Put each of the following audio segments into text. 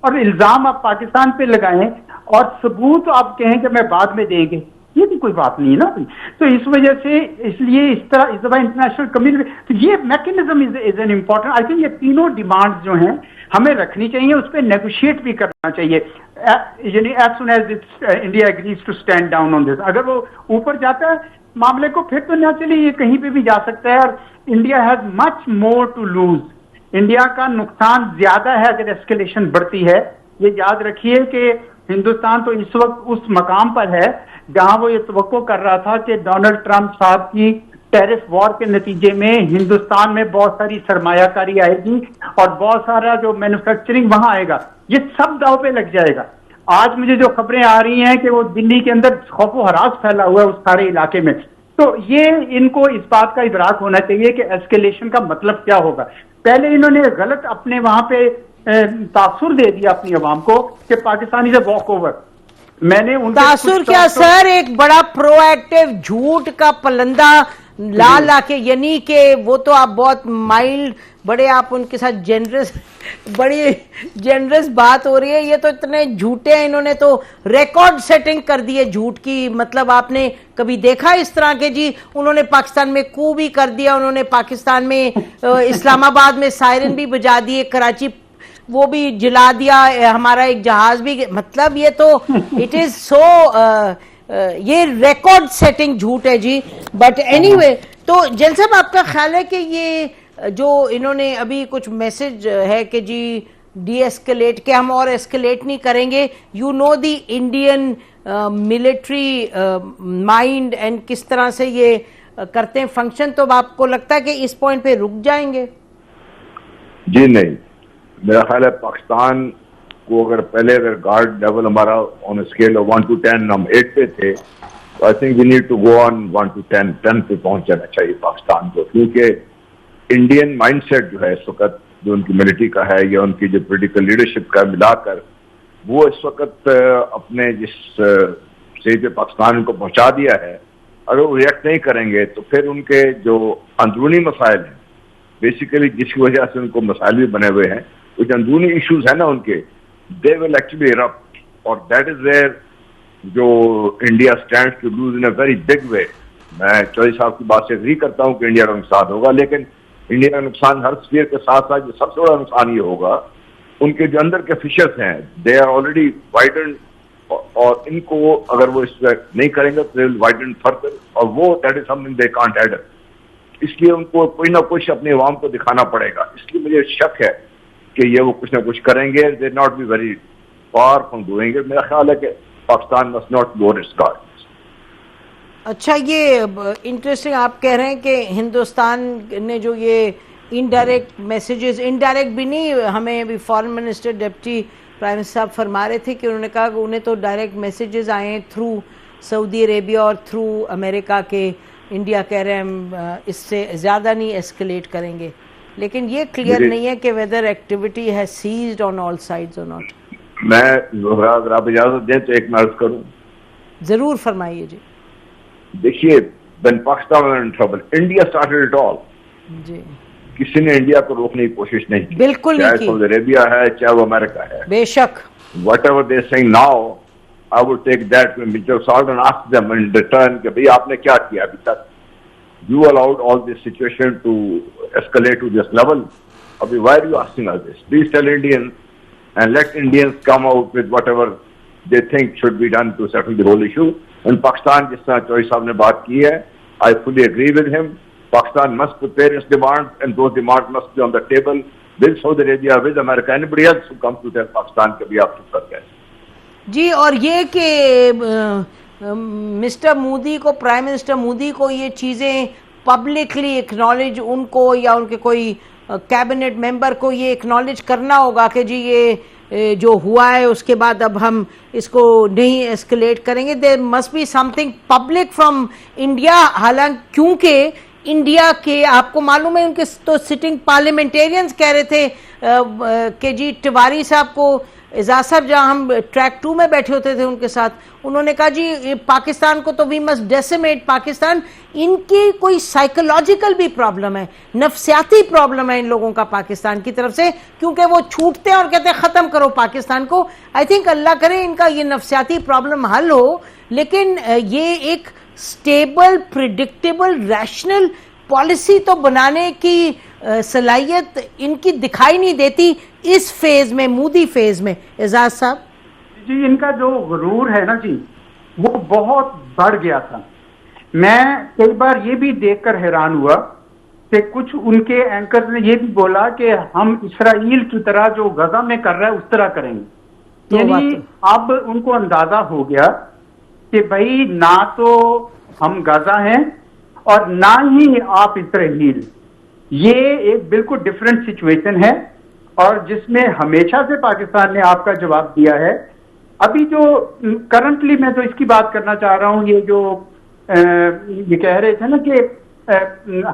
और इल्जाम आप पाकिस्तान पे लगाएं और सबूत आप कहें कि मैं बाद में देंगे, ये भी कोई बात नहीं है ना। तो इस वजह से इसलिए इस दफा इंटरनेशनल कम्युनिटी, तो ये mechanism is an important. I think ये तीनों डिमांड जो हैं हमें रखनी चाहिए, उस पर नेगोशिएट भी करना चाहिए, यानी as soon as India agrees to stand down on this. अगर वो ऊपर जाता है मामले को, फिर तो नेचुरली ये कहीं पे भी जा सकता है, और India has much more to lose. India का नुकसान ज्यादा है अगर एस्केलेशन बढ़ती है। ये याद रखिए कि हिंदुस्तान तो इस वक्त उस मकाम पर है जहां वो ये तवक्को कर रहा था कि डोनाल्ड ट्रंप साहब की टैरिफ वॉर के नतीजे में हिंदुस्तान में बहुत सारी सरमायाकारी आएगी और बहुत सारा जो मैन्युफैक्चरिंग वहां आएगा, ये सब दाव पे लग जाएगा। आज मुझे जो खबरें आ रही हैं कि वो दिल्ली के अंदर खौफो हरास फैला हुआ है उस सारे इलाके में, तो ये इनको इस बात का इदराक होना चाहिए कि एस्केलेशन का मतलब क्या होगा। पहले इन्होंने गलत अपने वहां पे तासुर दे दिया अपनी अवाम को कि पाकिस्तानी से वॉक ओवर। मैंने तासुर क्या सर, एक बड़ा प्रोएक्टिव झूठ का पलंदा ला के, यानी कि वो तो आप बहुत माइल्ड, बड़े आप उनके साथ जेनरस, बड़ी जेनरस बात हो रही है। ये तो इतने झूठे हैं, इन्होंने तो रिकॉर्ड सेटिंग कर दी है झूठ की। मतलब आपने कभी देखा इस तरह के? जी, उन्होंने पाकिस्तान में कू भी कर दिया, उन्होंने पाकिस्तान में इस्लामाबाद में सायरन भी बजा दिए, कराची वो भी जला दिया, हमारा एक जहाज भी। मतलब ये तो इट इज सो ये रिकॉर्ड सेटिंग झूठ है जी। बट एनीवे, तो जैन साहब आपका ख्याल है कि ये जो इन्होंने अभी कुछ मैसेज है कि जी डी एस्केलेट के, हम और एस्केलेट नहीं करेंगे, you know the Indian military mind and किस तरह से ये करते हैं फंक्शन, तो आपको लगता है कि इस पॉइंट पे रुक जाएंगे? जी नहीं, मेरा ख्याल है पाकिस्तान को अगर पहले अगर गार्ड लेवल हमारा ऑन स्केल ऑफ 1 to 10 हम 8 पे थे, तो I think we need to go on 1 to 10 पे पहुंच जाना चाहिए पाकिस्तान को। क्योंकि इंडियन माइंडसेट जो है इस वक्त, जो उनकी मिलिट्री का है या उनकी जो पॉलिटिकल लीडरशिप का मिलाकर, वो इस वक्त अपने जिस स्टेज पे पाकिस्तान को पहुंचा दिया है, अगर वो रिएक्ट नहीं करेंगे तो फिर उनके जो अंदरूनी मसाइल हैं, बेसिकली जिसकी वजह से उनको मसाइल भी बने हुए हैं, कुछ अंदरूनी इश्यूज है ना उनके, दे विल एक्चुअली इरप्ट, और दैट इज वेयर जो India stands to lose in a very big way. मैं चौधरी साहब की बात से एग्री करता हूं कि इंडिया का नुकसान होगा, लेकिन इंडिया का नुकसान हर स्फीयर के साथ साथ जो सबसे बड़ा नुकसान ये होगा, उनके जो अंदर के फिशर्स हैं, दे आर ऑलरेडी वाइडन, और इनको अगर वो इस नहीं करेंगे तो दे विल वाइडन फर्दर, और वो that is something they can't handle. इसलिए उनको कोई ना कुछ अपने अवाम को दिखाना पड़ेगा। इसलिए मुझे शक है कि ये वो कुछ ना कुछ करेंगे, they not be very far from doing it. मेरा ख्याल है कि Pakistan must not lower it's guard. अच्छा, ये इंटरेस्टिंग आप कह रहे हैं कि हिंदुस्तान ने जो ये इनडायरेक्ट मैसेजेस, इनडायरेक्ट भी नहीं, हमें भी foreign minister deputy prime minister साहब फरमा रहे थे कि उन्होंने कहा कि उन्हें तो डायरेक्ट मैसेजेस आए हैं थ्रू सऊदी अरेबिया और थ्रू अमेरिका के, इंडिया कह रहे हैं हम इससे ज़्यादा नहीं एस्केलेट करेंगे, लेकिन ये क्लियर नहीं है कि whether activity has ceased on all sides और नॉट। मैं अगर आप इजाजत दें तो एक मैं अर्ज करूं। जरूर फरमाइए जी। देखिए, when Pakistan was in trouble, India started it all जी। किसी ने इंडिया को रोकने की कोशिश नहीं की, बिल्कुल नहीं की, चाहे सऊदी अरेबिया है चाहे वो अमेरिका है। बेशक। Whatever they are saying now, I would take that when Mr. Sultan asked them in return कि भाई आपने क्या किया अभी तक? You allowed all this situation to escalate to this level. अभी why are you asking us this? Please tell Indians and let Indians come out with whatever they think should be done to settle the whole issue. And Pakistan, जिस तरह चौधरी साहब ने बात की है, I fully agree with him. Pakistan must prepare its demands, and those demands must be on the table with Saudi Arabia, with America, anybody else who comes to tell Pakistan कि भी आप चुप कर गए जी। और ये कि मिस्टर मोदी को, प्राइम मिनिस्टर मोदी को ये चीज़ें पब्लिकली एक्नॉलेज, उनको या उनके कोई कैबिनेट मेंबर को ये एक्नॉलेज करना होगा कि जी ये जो हुआ है उसके बाद अब हम इसको नहीं एस्केलेट करेंगे। There must be something public from India. हालांकि क्योंकि इंडिया के, आपको मालूम है, उनके तो सिटिंग पार्लियामेंटेरियंस कह रहे थे कि जी तिवारी साहब को एजाज साहब जहां हम ट्रैक 2 में बैठे होते थे उनके साथ, उन्होंने कहा जी ये पाकिस्तान को तो वी मस्ट डेसिमेट पाकिस्तान, इनकी कोई साइकोलॉजिकल भी प्रॉब्लम है, नफ्सियाती प्रॉब्लम है इन लोगों का पाकिस्तान की तरफ से, क्योंकि वो छूटते हैं और कहते हैं खत्म करो पाकिस्तान को। आई थिंक अल्लाह करे इनका ये नफ्सियाती प्रॉब्लम हल हो, लेकिन ये एक स्टेबल, प्रिडिक्टेबल, रैशनल पॉलिसी तो बनाने की सलाहियत इनकी दिखाई नहीं देती इस फेज में, मोदी फेज में। एजाज साहब जी, इनका जो गुरूर है ना जी, वो बहुत बढ़ गया था। मैं कई बार ये भी देखकर हैरान हुआ कि कुछ उनके एंकर ने ये भी बोला कि हम इसराइल की तरह जो गजा में कर रहा है उस तरह करेंगे। यानी अब उनको अंदाजा हो गया कि भाई ना तो हम गजा हैं और ना ही आप इसराइल, ये एक बिल्कुल डिफरेंट सिचुएशन है और जिसमें हमेशा से पाकिस्तान ने आपका जवाब दिया है। अभी जो करंटली मैं तो इसकी बात करना चाह रहा हूं, ये जो ये कह रहे थे ना कि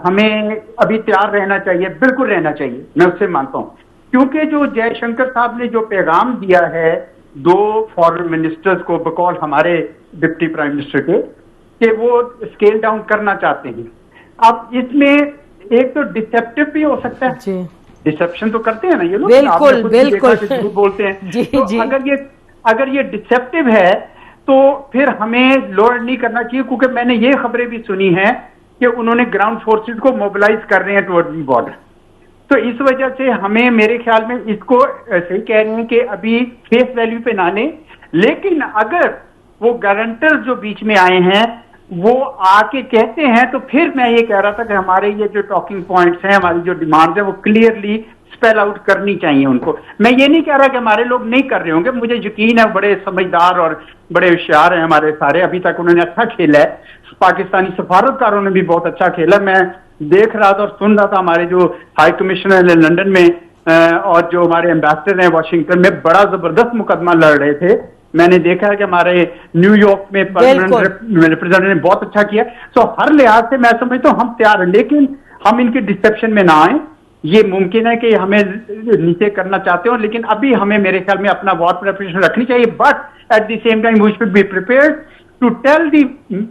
हमें अभी तैयार रहना चाहिए, बिल्कुल रहना चाहिए, मैं उससे मानता हूं, क्योंकि जो जयशंकर साहब ने जो पैगाम दिया है 2 फॉरेन मिनिस्टर्स को बकौल हमारे डिप्टी प्राइम मिनिस्टर के, कि वो स्केल डाउन करना चाहते हैं। अब इसमें एक तो डिसेप्टिव भी हो सकता है, डिसेप्शन तो करते हैं ना ये लोग, बिल्कुल बिल्कुल झूठ बोलते हैं जी, तो जी। अगर ये डिसेप्टिव है तो फिर हमें लोअर नहीं करना चाहिए, क्योंकि मैंने ये खबरें भी सुनी हैं कि उन्होंने ग्राउंड फोर्सेस को मोबिलाइज कर रहे हैं टुवर्ड्स दी बॉर्डर। तो इस वजह से हमें, मेरे ख्याल में इसको सही कह रहे हैं कि अभी फेस वैल्यू पे ना लें, लेकिन अगर वो गारंटर जो बीच में आए हैं वो आके कहते हैं तो फिर मैं ये कह रहा था कि हमारे ये जो टॉकिंग पॉइंट्स हैं, हमारी जो डिमांड्स हैं, वो क्लियरली स्पेल आउट करनी चाहिए उनको। मैं ये नहीं कह रहा कि हमारे लोग नहीं कर रहे होंगे, मुझे यकीन है बड़े समझदार और बड़े होशियार हैं हमारे सारे, अभी तक उन्होंने अच्छा खेला है, पाकिस्तानी सफारतकारों ने भी बहुत अच्छा खेला। मैं देख रहा था और सुन रहा था हमारे जो हाई कमिश्नर है लंदन में और जो हमारे एम्बेसडर हैं वाशिंगटन में, बड़ा जबरदस्त मुकदमा लड़ रहे थे। मैंने देखा है कि हमारे न्यूयॉर्क में परमानेंट रिप्रेजेंटेटिव ने बहुत अच्छा किया। सो हर लिहाज से मैं समझता हूँ हम तैयार हैं, लेकिन हम इनके डिसेप्शन में ना आए। ये मुमकिन है कि हमें नीचे करना चाहते हो, लेकिन अभी हमें मेरे ख्याल में अपना वॉर प्रिपरेशन रखनी चाहिए, but at the same time we should be prepared to tell the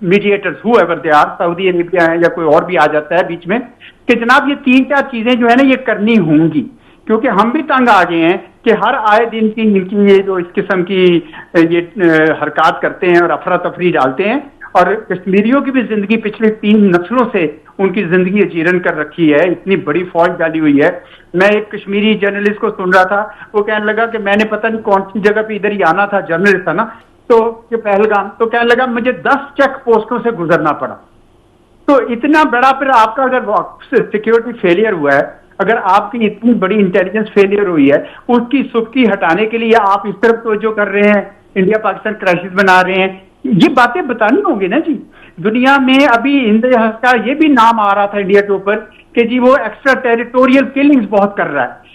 mediators whoever they are, Saudi Arabia है या कोई और भी आ जाता है बीच में, कि जनाब ये 3-4 चीजें जो है ना ये करनी होंगी, क्योंकि हम भी तंग आ गए हैं कि हर आए दिन की इनकी ये जो इस किस्म की ये हरकत करते हैं और अफरा तफरी डालते हैं, और कश्मीरियों की भी जिंदगी पिछले 3 नस्लों से उनकी जिंदगी अजीरन कर रखी है, इतनी बड़ी फौज डाली हुई है। मैं एक कश्मीरी जर्नलिस्ट को सुन रहा था, वो कहने लगा कि मैंने पता नहीं कौन सी जगह पे इधर ही आना था, जर्नलिस्ट था ना, तो ये पहलगाम, तो कहने लगा मुझे 10 चेक पोस्टों से गुजरना पड़ा। तो इतना बड़ा, फिर आपका अगर सिक्योरिटी फेलियर हुआ है, अगर आपकी इतनी बड़ी इंटेलिजेंस फेलियर हुई है, उसकी सुबकी हटाने के लिए आप इस तरफ तवज्जो कर रहे हैं, इंडिया पाकिस्तान क्राइसिस बना रहे हैं, ये बातें बतानी होंगी ना जी। दुनिया में अभी इंडिया का ये भी नाम आ रहा था इंडिया के ऊपर कि जी वो एक्स्ट्रा टेरिटोरियल किलिंग्स बहुत कर रहा है।